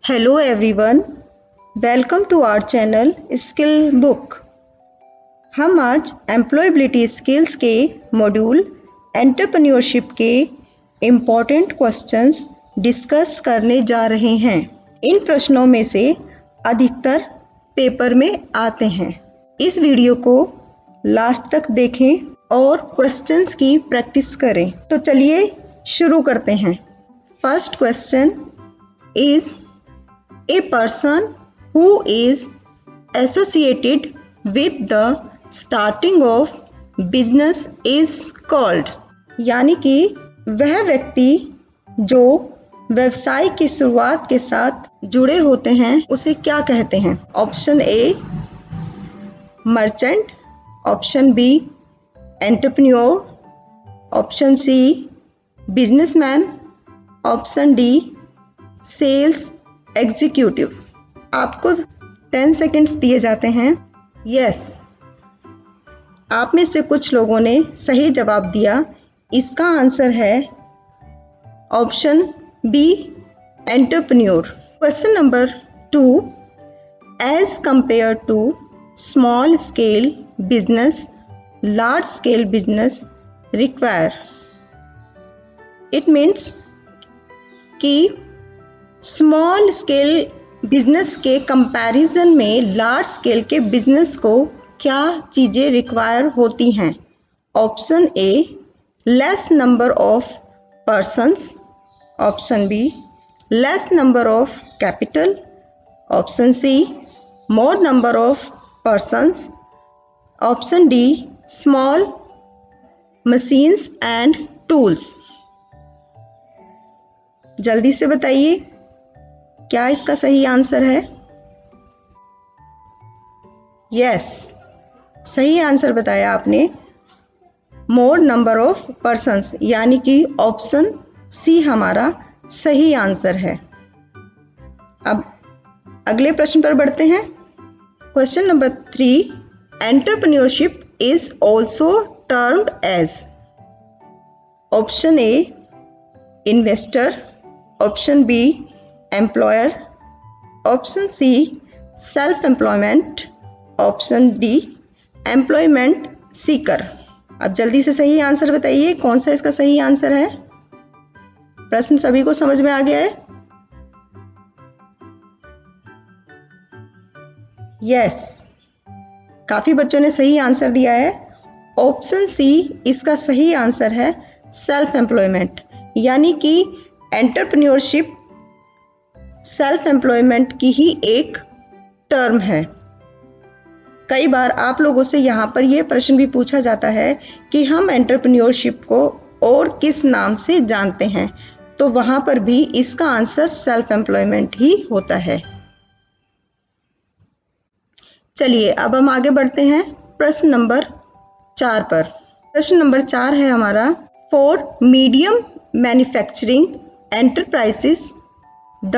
Hello everyone, welcome to our channel skill book. हम आज employability skills के module entrepreneurship के इम्पॉर्टेंट क्वेश्चंस डिस्कस करने जा रहे हैं। इन प्रश्नों में से अधिकतर पेपर में आते हैं। इस वीडियो को लास्ट तक देखें और क्वेश्चंस की प्रैक्टिस करें। तो चलिए शुरू करते हैं। First question is A person who is associated with the starting of business is called, यानी कि वह व्यक्ति जो व्यवसाय की शुरुआत के साथ जुड़े होते हैं उसे क्या कहते हैं? Option A merchant, option B entrepreneur, option C businessman, option D sales executive. आपको 10 सेकेंड्स दिए जाते हैं। यस, आप में से कुछ लोगों ने सही जवाब दिया। इसका आंसर है option B entrepreneur. Question number 2, as compare to small scale business large scale business require. It means कि स्मॉल स्केल बिजनेस के कंपैरिजन में लार्ज स्केल के बिजनेस को क्या चीज़ें रिक्वायर होती हैं? Option A less number of persons, option B less number of capital, option C more number of persons, option D small machines and tools. जल्दी से बताइए क्या इसका सही आंसर है? यस, सही आंसर बताया आपने, मोर नंबर ऑफ पर्सन्स, यानी कि ऑप्शन सी हमारा सही आंसर है। अब अगले प्रश्न पर बढ़ते हैं। Question number 3, entrepreneurship is also termed as. Option A investor, option B employer, option C self employment, option D employment seeker. अब जल्दी से सही आंसर बताइए, कौन सा इसका सही आंसर है? प्रश्न सभी को समझ में आ गया है? यस, काफी बच्चों ने सही आंसर दिया है। ऑप्शन सी इसका सही आंसर है सेल्फ एम्प्लॉयमेंट, यानी कि एंटरप्रेन्योरशिप सेल्फ एम्प्लॉयमेंट की ही एक टर्म है। कई बार आप लोगों से यहाँ पर यह प्रश्न भी पूछा जाता है कि हम एंटरप्रेन्योरशिप को और किस नाम से जानते हैं, तो वहाँ पर भी इसका आंसर सेल्फ एम्प्लॉयमेंट ही होता है। चलिए अब हम आगे बढ़ते हैं प्रश्न नंबर 4 पर। प्रश्न नंबर 4 है हमारा, for medium manufacturing enterprises the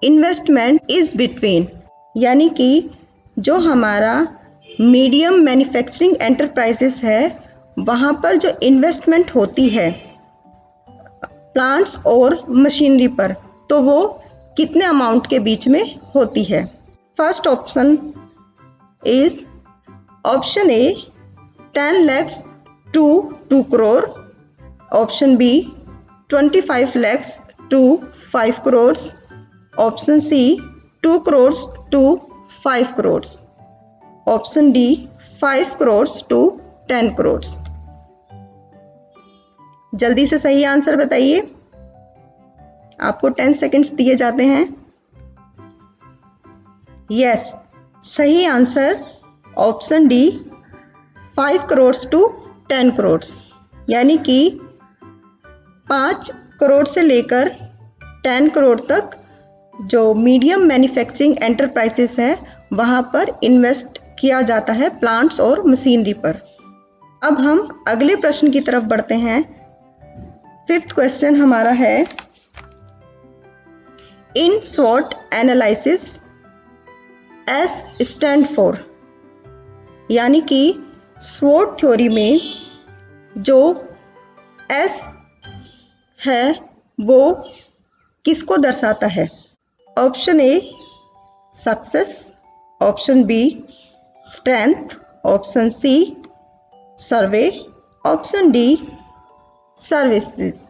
investment is between, यानी कि जो हमारा मीडियम मैन्युफैक्चरिंग एंटरप्राइजेस है वहाँ पर जो इन्वेस्टमेंट होती है प्लांट्स और मशीनरी पर, तो वो कितने अमाउंट के बीच में होती है? First option is option A 10 lakhs to 2 crore, option B 25 lakhs to 5 crores, option C 2 crores to 5 crores, option D 5 crores to 10 crores। जल्दी से सही आंसर बताइए, आपको 10 सेकेंड्स दिए जाते हैं। यस, सही answer option D 5 crores to 10 crores, यानी कि 5 करोड़ से लेकर 10 करोड़ तक जो मीडियम मैन्युफैक्चरिंग एंटरप्राइजेस है वहाँ पर इन्वेस्ट किया जाता है प्लांट्स और मशीनरी पर। अब हम अगले प्रश्न की तरफ बढ़ते हैं। 5th क्वेश्चन हमारा है, इन स्वॉट एनालिसिस एस स्टैंड फॉर, यानी कि स्वॉट थ्योरी में जो एस है वो किसको दर्शाता है? Option A success, option B strength, option C survey, option D services.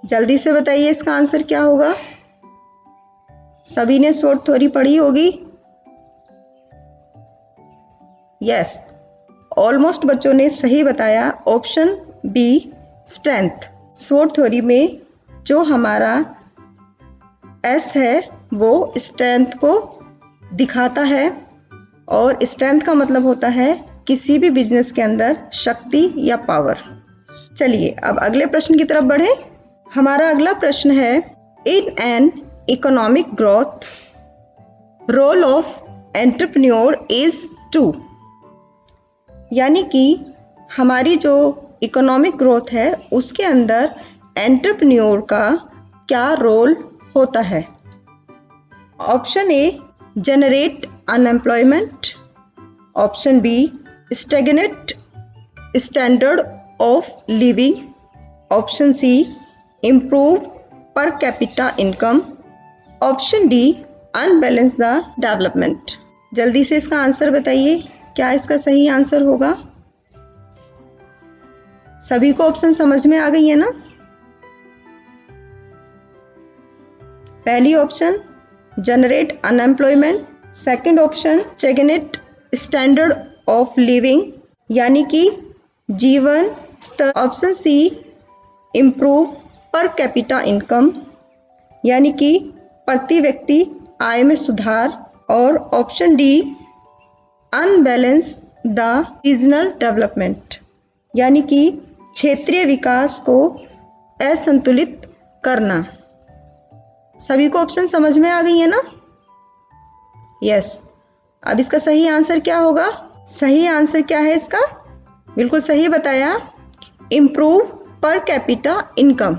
जल्दी से बताइए इसका आंसर क्या होगा। सभी ने SWOT थ्योरी पढ़ी होगी। यस, ऑलमोस्ट बच्चों ने सही बताया, option B strength. SWOT theory में जो हमारा एस है वो स्ट्रेंथ को दिखाता है, और स्ट्रेंथ का मतलब होता है किसी भी बिजनेस के अंदर शक्ति या पावर। चलिए अब अगले प्रश्न की तरफ बढ़े। हमारा अगला प्रश्न है, in an economic growth role of entrepreneur is to. यानी कि हमारी जो इकोनॉमिक ग्रोथ है उसके अंदर एंटरप्रेन्योर का क्या रोल होता है। Option A generate unemployment, option B stagnate standard of living, option C improve per capita income, option D unbalance the development. जल्दी से इसका आंसर बताइए, क्या इसका सही आंसर होगा। सभी को ऑप्शन समझ में आ गई है ना। पहली option generate unemployment, second option stagnate standard of living यानी कि जीवन स्तर, option C improve per capita income यानी कि प्रति व्यक्ति आय में सुधार, और option D unbalance the regional development यानी कि क्षेत्रीय विकास को असंतुलित करना। सभी को ऑप्शन समझ में आ गई है ना। यस, अब इसका सही आंसर क्या होगा। सही आंसर क्या है इसका, बिल्कुल सही बताया, improve per capita income.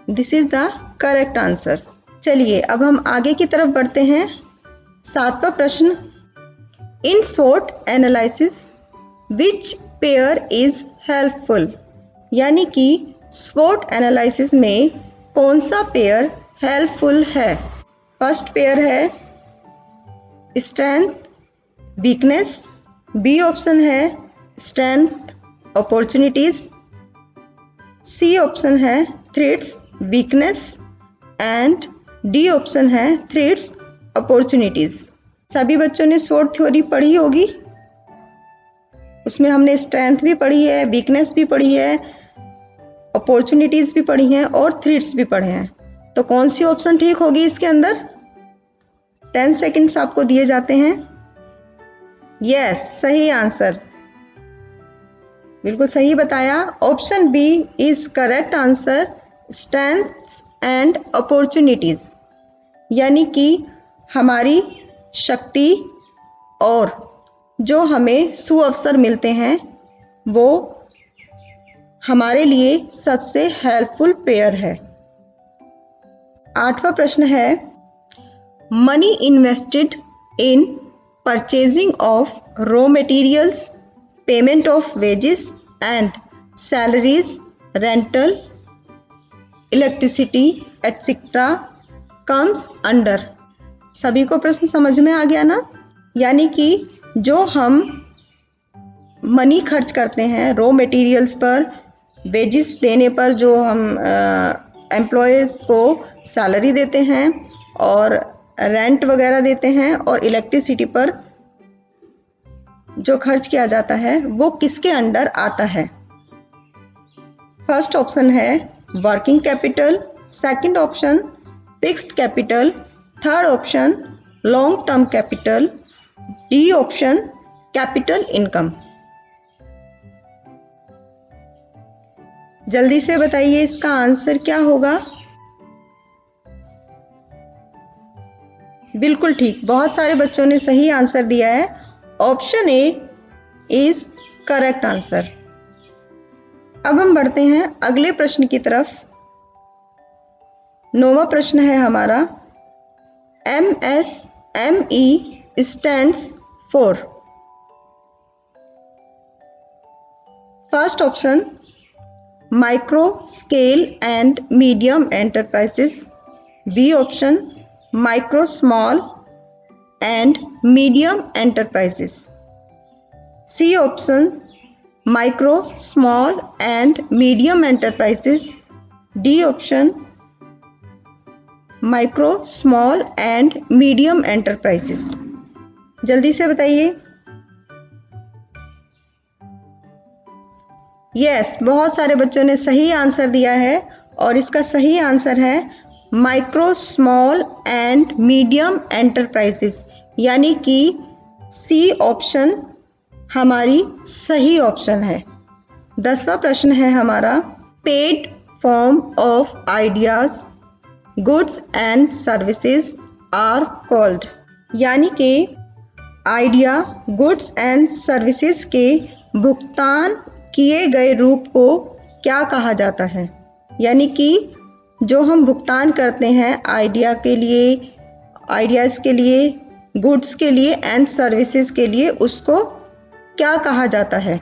This is the correct answer. चलिए अब हम आगे की तरफ बढ़ते हैं। 7वां प्रश्न, इन SWOT analysis which pair is helpful. यानी कि SWOT एनालिसिस में कौन सा पेयर हेल्पफुल है। फर्स्ट पेयर है स्ट्रेंथ वीकनेस, बी ऑप्शन है स्ट्रेंथ अपॉर्चुनिटीज, सी ऑप्शन है threats weakness and D option है थ्रेट्स अपॉर्चुनिटीज। सभी बच्चों ने SWOT थ्योरी पढ़ी होगी। उसमें हमने स्ट्रेंथ भी पढ़ी है, वीकनेस भी पढ़ी है, अपॉर्चुनिटीज भी पढ़ी हैं और थ्रेट्स भी पढ़े हैं। तो कौन सी ऑप्शन ठीक होगी इसके अंदर। 10 सेकंड्स आपको दिए जाते हैं। यस, सही आंसर, बिल्कुल सही बताया, option B is correct answer, strengths and opportunities यानी कि हमारी शक्ति और जो हमें सुअवसर मिलते हैं वो हमारे लिए सबसे हेल्पफुल पेयर है। 8वां प्रश्न है, money invested in purchasing of raw materials, payment of wages and salaries, rental, electricity etcetera comes under. सभी को प्रश्न समझ में आ गया ना। यानी कि जो हम मनी खर्च करते हैं रॉ मटेरियल्स पर, वेजेस देने पर, जो हम एम्प्लॉयज़ को सैलरी देते हैं और रेंट वगैरह देते हैं, और इलेक्ट्रिसिटी पर जो खर्च किया जाता है वो किसके अंडर आता है। फर्स्ट ऑप्शन है working capital, second option fixed capital, third option long term capital, D option capital income. जल्दी से बताइए इसका आंसर क्या होगा। बिल्कुल ठीक, बहुत सारे बच्चों ने सही आंसर दिया है, option A is correct answer. अब हम बढ़ते हैं अगले प्रश्न की तरफ। 9वां प्रश्न है हमारा, MSME stands for. First option micro scale and medium enterprises, B option micro small and medium enterprises, C option micro small and medium enterprises, D option micro small and medium enterprises. जल्दी से बताइए। Yes, बहुत सारे बच्चों ने सही answer दिया है और इसका सही आंसर है micro small and medium enterprises, यानी कि सी ऑप्शन हमारी सही ऑप्शन है। 10वां प्रश्न है हमारा, paid form of ideas goods and services are called, यानी कि आइडिया गुड्स एंड सर्विसेज के भुगतान किए गए रूप को क्या कहा जाता है, यानी कि जो हम भुगतान करते हैं आइडिया के लिए, आइडियाज़ के लिए, गुड्स के लिए एंड सर्विसेज के लिए, उसको क्या कहा जाता है।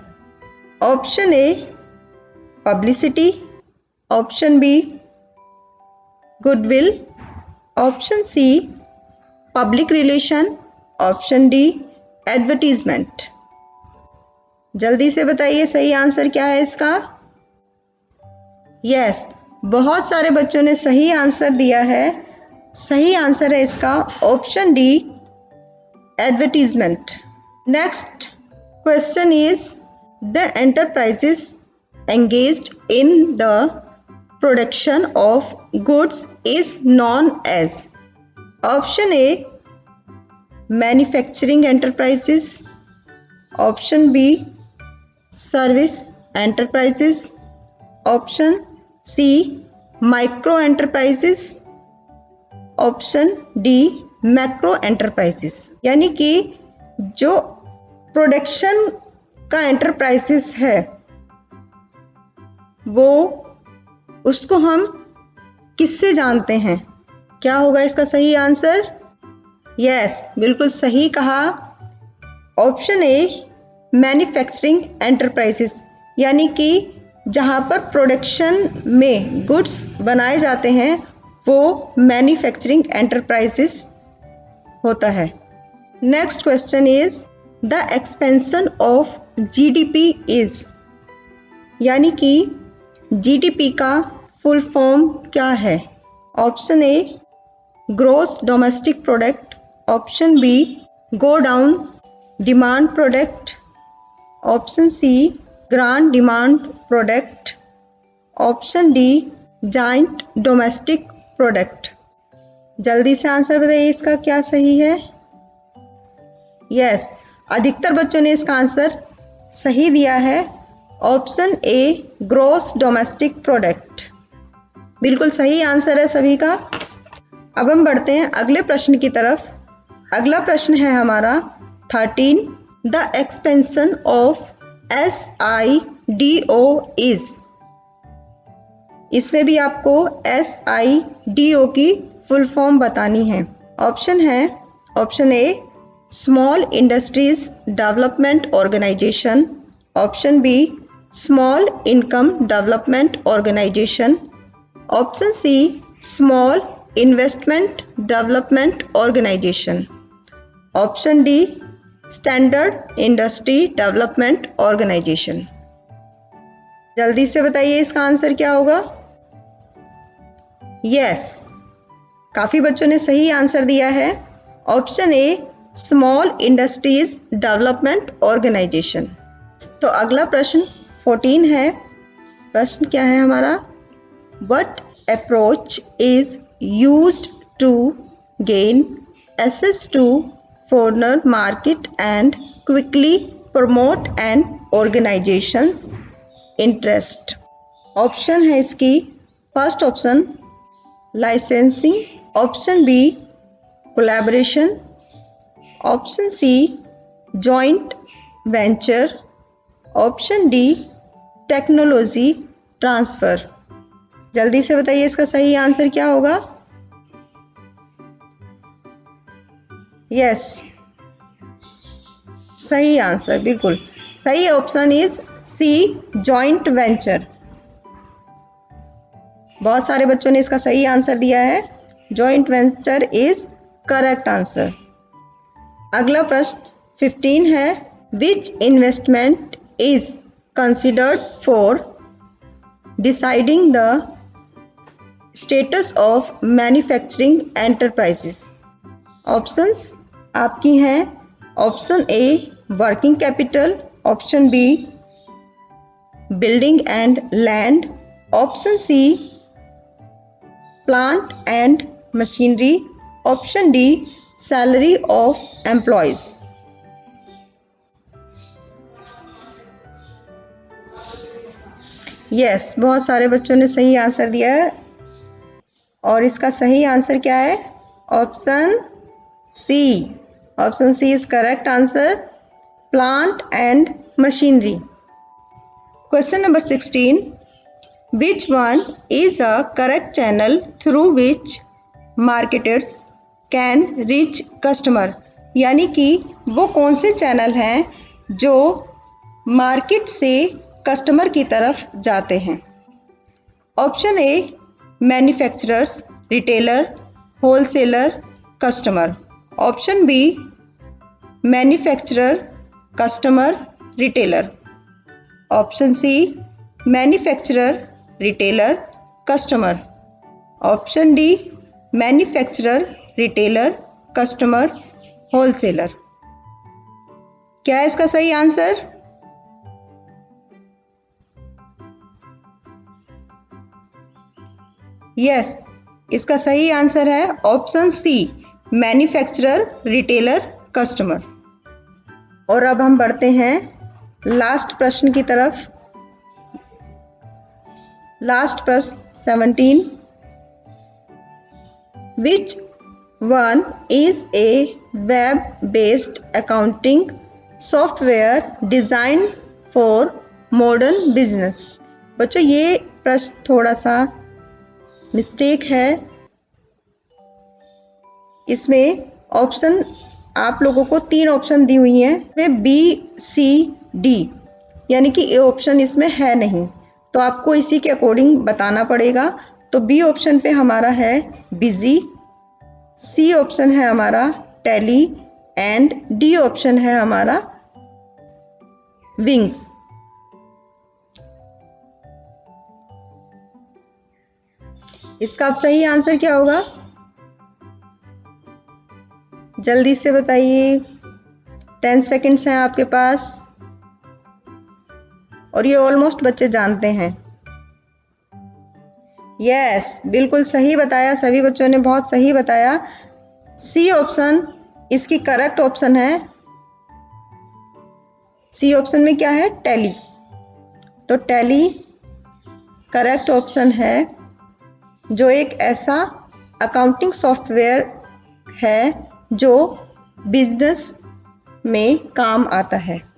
Option A publicity, option B goodwill, option C public relation, option D advertisement. जल्दी से बताइए सही आंसर क्या है इसका। यस, बहुत सारे बच्चों ने सही आंसर दिया है। सही आंसर है इसका option D advertisement. Next question is the enterprises engaged in the production of goods is known as, option A manufacturing enterprises, option B service enterprises, option C micro enterprises, option D macro enterprises. यानी कि जो production का enterprises है वो उसको हम किससे जानते हैं, क्या होगा इसका सही आंसर। यस, बिल्कुल सही कहा, ऑप्शन ए मैन्युफैक्चरिंग एंटरप्राइजेस, यानी कि जहाँ पर प्रोडक्शन में गुड्स बनाए जाते हैं वो मैन्युफैक्चरिंग एंटरप्राइजेस होता है। Next question is the expansion of GDP is, यानी कि जीडीपी का फुल फॉर्म क्या है। Option A gross domestic product, option B go down demand product, option C grand demand product, option D giant domestic product. जल्दी से answer बताइए इसका क्या सही है। यस, अधिकतर बच्चों ने इसका आंसर सही दिया है, option A gross domestic product, बिल्कुल सही आंसर है सभी का। अब हम बढ़ते हैं अगले प्रश्न की तरफ। अगला प्रश्न है हमारा 13, the expansion of SIDO is. इसमें भी आपको SIDO की फुल फॉर्म बतानी है। ऑप्शन है, option A small industries development organisation, option B small income development organisation, option C small investment development organisation, option D standard industry development organisation. जल्दी से बताइए इसका आंसर क्या होगा। यस, काफी बच्चों ने सही आंसर दिया है, option A small industries development organisation. तो अगला प्रश्न 14 है। प्रश्न क्या है हमारा, what approach is used to gain access to foreigner market and quickly promote an organisations interest. ऑप्शन है इसकी, first option licensing, option B collaboration, option C joint venture, option D technology transfer. जल्दी से बताइए इसका सही आंसर क्या होगा। यस, सही आंसर, बिल्कुल सही option is C joint venture. बहुत सारे बच्चों ने इसका सही आंसर दिया है, joint venture is correct answer. अगला प्रश्न 15 है, which investment is considered for deciding the status of manufacturing enterprises. Options आपकी हैं, option A working capital, option B building and land, option C plant and machinery, option D salary of employees. Yes, बहुत सारे बच्चों ने सही answer दिया है और इसका सही आंसर क्या है? Option C. Option C is correct answer, plant and machinery. Question number 16, which one is a correct channel through which marketers can reach customer? यानी कि वो कौन से चैनल हैं जो मार्केट से कस्टमर की तरफ जाते हैं? Option A manufacturers, retailer, wholesaler, customer, option B manufacturer, customer, retailer, option C manufacturer, retailer, customer, option D manufacturer, retailer, customer, wholesaler. क्या है इसका सही आंसर? यस, इसका सही आंसर है option C manufacturer, retailer, customer. और अब हम बढ़ते हैं लास्ट प्रश्न की तरफ। लास्ट प्रश्न 17, which one is a web based accounting software design for modern business? बच्चों ये प्रश्न थोड़ा सा मिस्टेक है। इसमें ऑप्शन आप लोगों को 3 ऑप्शन दी हुई हैं, वे बी सी डी, यानी कि ए ऑप्शन इसमें है नहीं, तो आपको इसी के अकॉर्डिंग बताना पड़ेगा। तो बी ऑप्शन पे हमारा है बिजी, सी ऑप्शन है हमारा टैली एंड डी ऑप्शन है हमारा विंग्स। इसका अब सही आंसर क्या होगा? जल्दी से बताइए, 10 सेकंड्स हैं आपके पास और ये ऑलमोस्ट बच्चे जानते हैं। यस, बिल्कुल सही बताया, सभी बच्चों ने बहुत सही बताया। सी ऑप्शन इसकी करेक्ट ऑप्शन है। सी ऑप्शन में क्या है? टैली। तो टैली करेक्ट ऑप्शन है, जो एक ऐसा अकाउंटिंग सॉफ्टवेयर है जो बिजनेस में काम आता है।